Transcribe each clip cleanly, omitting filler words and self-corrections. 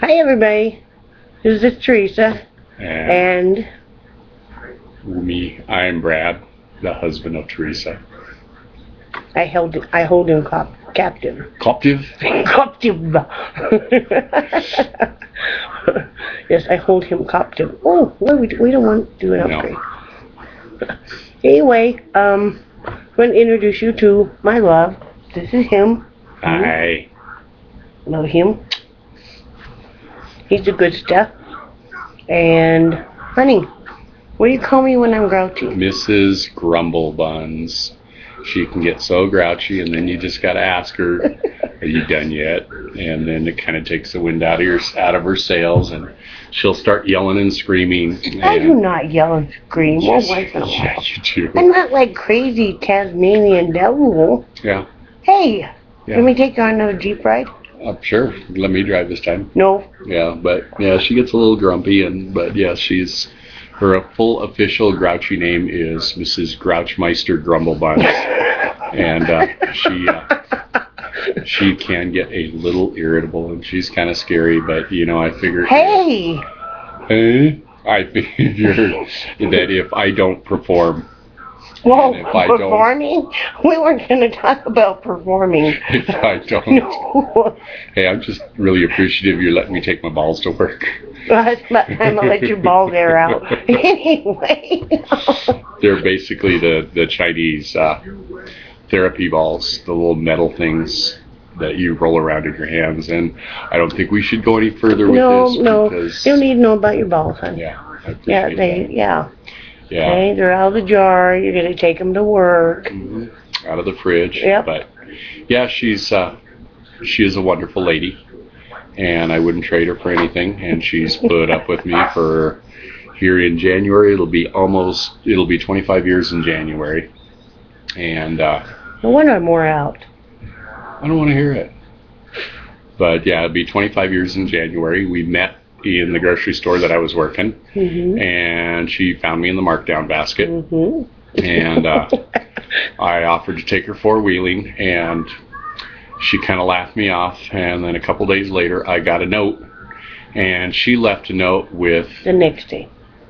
Hi everybody, this is Teresa, and me. I'm Brad, the husband of Teresa. I hold him captive. Captive? Captive. Yes, I hold him captive. Oh, no, we don't want to do an upgrade. No. Anyway, I'm going to introduce you to my love. This is him. Hi. Love him. He's the good stuff. And, honey, what do you call me when I'm grouchy? Mrs. Grumblebuns. She can get so grouchy, and then you just got to ask her, are you done yet? And then it kind of takes the wind out of her sails, and she'll start yelling and screaming. I do not yell and scream. Yes, yeah, you do. I'm not like crazy Tasmanian devil. Yeah. Hey, yeah. Let me take you on another Jeep ride? Sure. Let me drive this time. No. Yeah, but yeah, she gets a little grumpy, but yeah, her full official grouchy name is Mrs. Grouchmeister Grumblebuns, and she can get a little irritable, and she's kind of scary, but I figure. Hey. I figure that if I don't perform. Well, performing? We weren't going to talk about performing. If I don't. No. Hey, I'm just really appreciative you're letting me take my balls to work. I'm going to let your balls air out. Anyway. They're basically the Chinese therapy balls, the little metal things that you roll around in your hands. And I don't think we should go any further with this. No. You don't need to know about your balls, honey. Yeah, I appreciate that. Yeah. Yeah. Okay, they're out of the jar. You're going to take them to work. Mm-hmm. Out of the fridge. Yep. But yeah, she is a wonderful lady, and I wouldn't trade her for anything. And she's put up with me for here in January. It'll be 25 years in January. And no wonder I'm more out. I don't want to hear it. But yeah, it'll be 25 years in January. We met in the grocery store that I was working, and she found me in the markdown basket, and I offered to take her four-wheeling, and she kind of laughed me off, and then a couple days later I got a note, and she left a note with... The next day.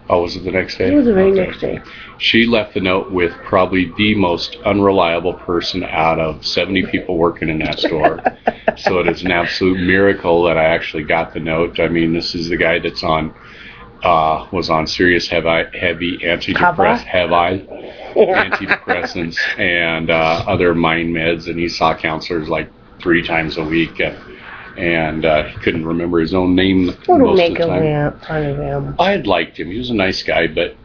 Oh, was it the next day? It was the very next day. She left the note with probably the most unreliable person out of 70 people working in that store. So it is an absolute miracle that I actually got the note. I mean, this is the guy that's was on serious heavy antidepressants and other mind meds, and he saw counselors like 3 times a week. And he couldn't remember his own name most of the time. Fun of him. I had liked him. He was a nice guy, but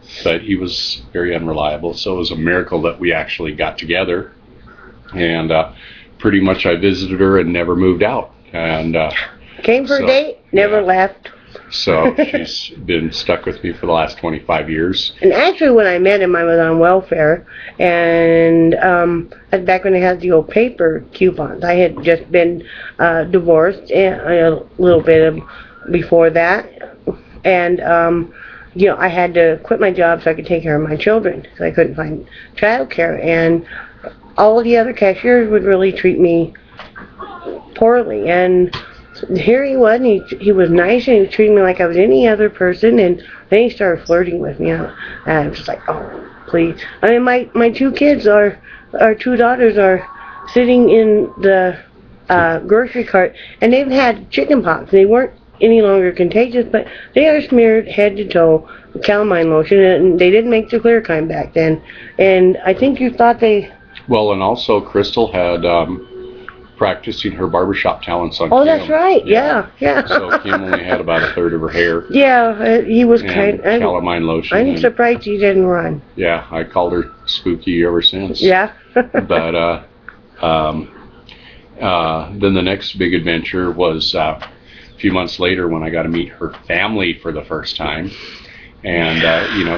he was very unreliable. So it was a miracle that we actually got together. And pretty much I visited her and never moved out. And came for a date, never left. So she's been stuck with me for the last 25 years. And actually, when I met him, I was on welfare, and that's back when they had the old paper coupons. I had just been divorced a little bit before that, and I had to quit my job so I could take care of my children because I couldn't find childcare, and all of the other cashiers would really treat me poorly, and here he was, and he was nice, and he was treating me like I was any other person, and then he started flirting with me, and I was just like, oh, please. I mean, my 2 kids, our 2 daughters are sitting in the grocery cart, and they've had chicken pox. They weren't any longer contagious, but they are smeared head to toe with calamine lotion, and they didn't make the clear kind back then, and I think you thought they... Well, and also Crystal had... practicing her barbershop talents on Kim. Oh, that's right. Yeah. So Kim only had about a third of her hair. Yeah, he was kind. Calamine lotion. I'm surprised he didn't run. Yeah, I called her Spooky ever since. Yeah. But then the next big adventure was a few months later when I got to meet her family for the first time. And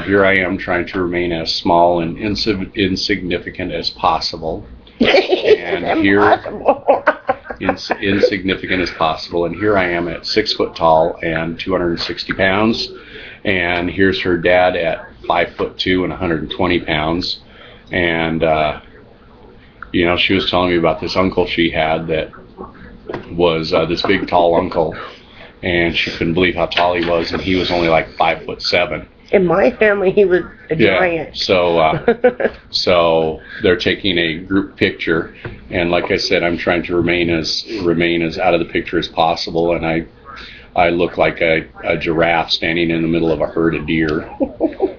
here I am trying to remain as small and insignificant as possible. And insignificant as possible, and here I am at 6 foot tall and 260 pounds, and here's her dad at 5'2" and 120 pounds, and she was telling me about this uncle she had that was this big tall uncle, and she couldn't believe how tall he was, and he was only like 5'7". In my family, he was a Yeah. giant. So they're taking a group picture, and like I said, I'm trying to remain as out of the picture as possible, and I look like a giraffe standing in the middle of a herd of deer.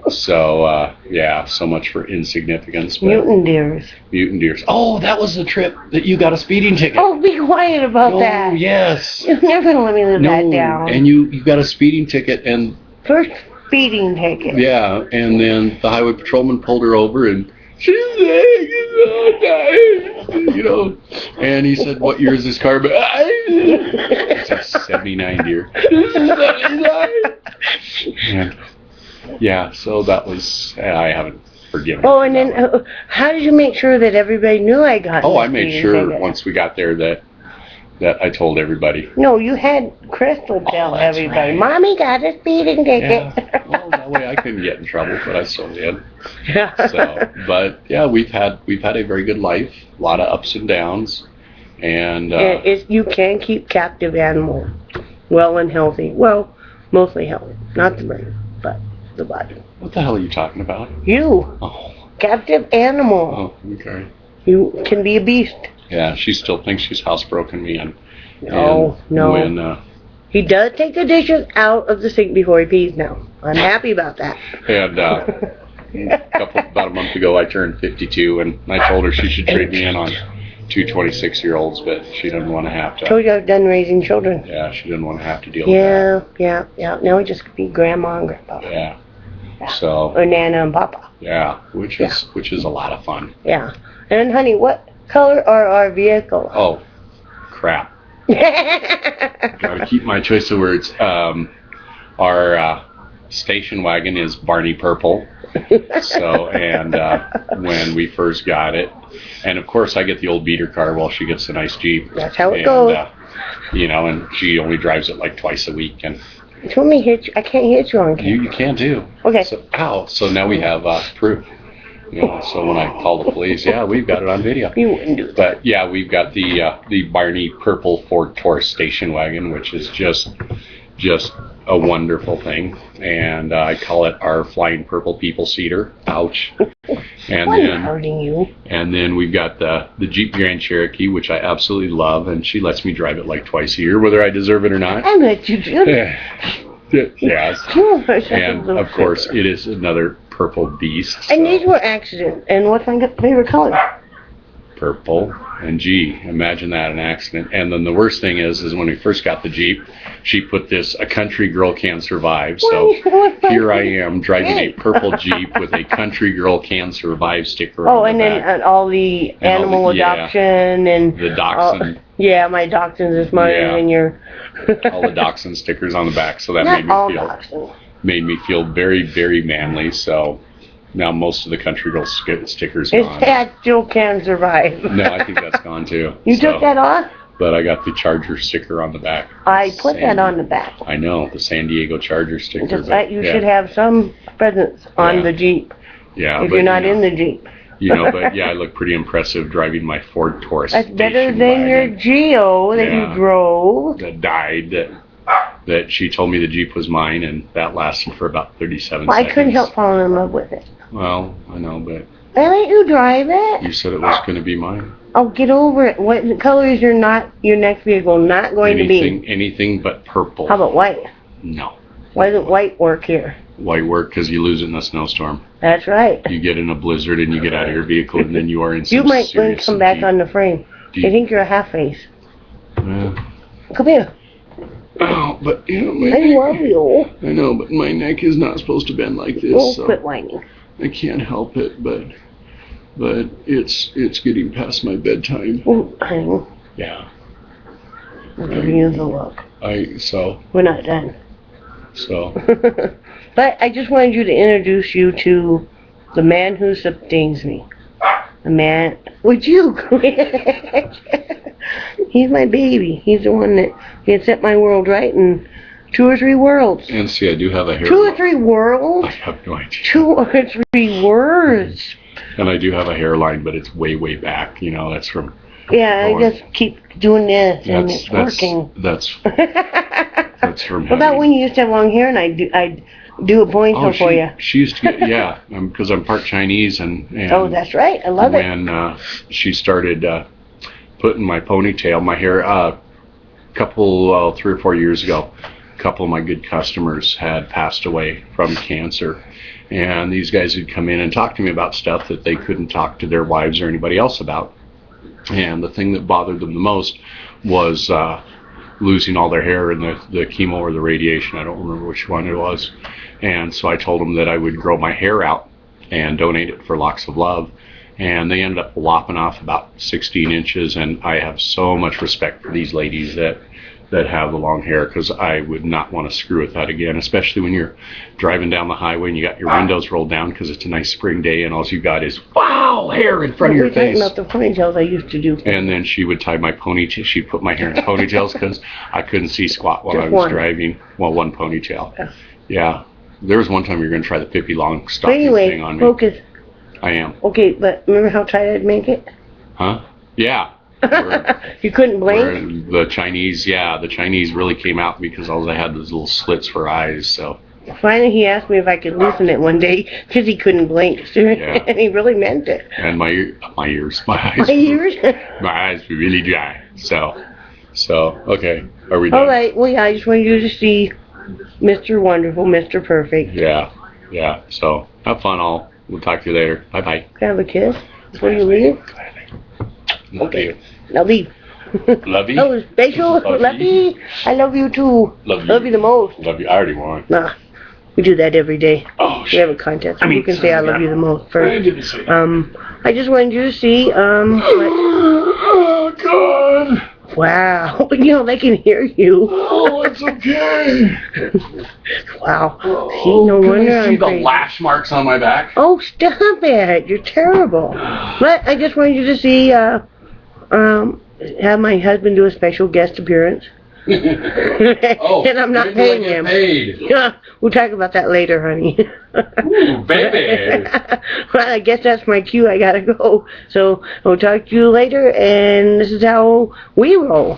So yeah, so much for insignificance. But Mutant deers. Mutant deers. Oh, that was the trip that you got a speeding ticket. Oh, be quiet about that. Oh, yes. You're never gonna let me live that down. And you got a speeding ticket, and First speeding ticket. yeah, and then the highway patrolman pulled her over, and she's like, you know, and he said, "What year is this car?" But it's a '79 deer. And yeah, so that was. I haven't forgiven. Oh, and then how did you make sure that everybody knew I got? Oh, the I made speeding sure ticket? once we got there that I told everybody. No, you had Crystal tell that's everybody. right. Mommy got a speeding ticket. Yeah. Well, that way I couldn't get in trouble, but I still did. Yeah. So, but yeah, we've had a very good life. A lot of ups and downs, and You can keep captive animals well and healthy. Well, mostly healthy, not the brain, but the body. what the hell are you talking about? You, Oh, captive animal. oh, okay. You can be a beast. Yeah, she still thinks she's housebroken me, and No, no. When He does take the dishes out of the sink before he pees now. I'm happy about that. and about a month ago, I turned 52, and I told her she should trade me in on two 26-year-olds, but she didn't want to have to. Told you I've done raising children. Yeah, she didn't want to have to deal with that. Yeah. Now we just be grandma and grandpa. Yeah. So. Or Nana and Papa. Yeah, which is a lot of fun. Yeah. And honey, what color are our vehicles? Oh, crap. Gotta keep my choice of words. Our station wagon is Barney Purple. So, and when we first got it, and of course I get the old beater car while she gets the nice Jeep. That's how it goes. You know, and she only drives it like twice a week, and Let me hit you. I can't hit you on camera. you can too. Okay. So, so now we have proof. You know, so when I call the police, yeah, we've got it on video. You wouldn't do that. But yeah, we've got the Barney Purple Ford Taurus station wagon, which is just a wonderful thing, and I call it our flying purple people seater. Ouch. And I'm then hurting you. and then we've got the Jeep Grand Cherokee, which I absolutely love, and she lets me drive it like twice a year, whether I deserve it or not. I bet you do. Yes. And of course, it is another purple beast. And so. these were accidents. And what's my favorite color? Purple. And gee, imagine that, an accident. And then the worst thing is when we first got the Jeep, she put this "A Country Girl Can Survive." So here I am driving a purple Jeep with a "Country Girl Can Survive" sticker on the and back. then all the animal adoption and the dachshund. Yeah, my dachshunds are smarter than your. All the dachshund stickers on the back, so that Not made me feel very, very manly. So now most of the Country Girl stickers His gone. cat still can survive. No, I think that's gone too. You took that off? But I got the Charger sticker on the back. I put that on the back. I know, the San Diego Charger sticker. Just like you should have some presents on the Jeep. Yeah, if you're not in the Jeep. You know, but yeah, I look pretty impressive driving my Ford Taurus. That's better than your Geo that you drove. That died. That she told me the Jeep was mine, and that lasted for about 37 well, seconds. I couldn't help falling in love with it. Well, I know, but I let you drive it. You said it was going to be mine. Oh, get over it. What color is your next vehicle not going to be? Anything but purple. How about white? No. Why doesn't white work here? White work because you lose it in a snowstorm. That's right. You get in a blizzard and you get out of your vehicle and then you are in some You might come back on the frame. I think you're a half face. Yeah. Come here. Oh, but you know, I love you. I know, but my neck is not supposed to bend like this. Oh, so quit whining. I can't help it, but it's getting past my bedtime. Oh, honey. Yeah. I'm giving you the look. We're not done. So. But I just wanted you to introduce you to the man who substings me. The man. Would you? He's my baby. He's the one that can set my world right in 2 or 3 worlds. And see, I do have a hair. 2 or 3 worlds? I have no idea. 2 or 3 words. And I do have a hairline, but it's way, way back. You know, that's from. Yeah, I just keep doing this, and it's working. That's starts from What about when you used to have long hair and I'd do a ponytail for you? She used to get, yeah, because I'm part Chinese and Oh, that's right. I love it. when she started putting my ponytail, my hair, couple 3 or 4 years ago, a couple of my good customers had passed away from cancer, and these guys would come in and talk to me about stuff that they couldn't talk to their wives or anybody else about. And the thing that bothered them the most was losing all their hair in the chemo or the radiation. I don't remember which one it was. And so I told them that I would grow my hair out and donate it for Locks of Love. And they ended up lopping off about 16 inches. And I have so much respect for these ladies that have the long hair, because I would not want to screw with that again, especially when you're driving down the highway and you got your windows rolled down because it's a nice spring day and all you got is, wow, hair in front of your face. We're talking about the ponytails I used to do. And then she would tie my ponytail. She'd put my hair in ponytails because I couldn't see squat while Just I was one. driving. Well, one ponytail. Yeah. Yeah. There was one time you were going to try the Pippi But Longstocking anyway, thing on me. focus. I am. Okay, but remember how tight I'd make it? Huh? Yeah. You couldn't Where blink? the Chinese really came out because all I had was little slits for eyes. So Finally, he asked me if I could loosen it one day because he couldn't blink. Yeah. And he really meant it. and my ears, my eyes, My ears? my eyes were really dry. So okay, are we done? All right. Well, yeah, I just wanted you to see Mr. Wonderful, Mr. Perfect. Yeah. So have fun. We'll talk to you later. Bye bye. Can I have a kiss before you leave? Okay. Now leave. Love you. Oh, special. Love you. I love you too. Love you. the most. Love you. I already won. Nah, we do that every day. Oh, We have a contest. You can say I love you the most I first. didn't say. I just wanted you to see. Oh God. Wow. They can hear you. Oh, it's okay. Wow. See, no Can wonder you see I'm the crazy. lash marks on my back? Oh, stop it. You're terrible. But I just wanted you to see, have my husband do a special guest appearance. Oh, And I'm not when do I paying get him. paid? Yeah, we'll talk about that later, honey. Ooh, baby. Well, I guess that's my cue. I gotta go. So I'll talk to you later, and this is how we roll.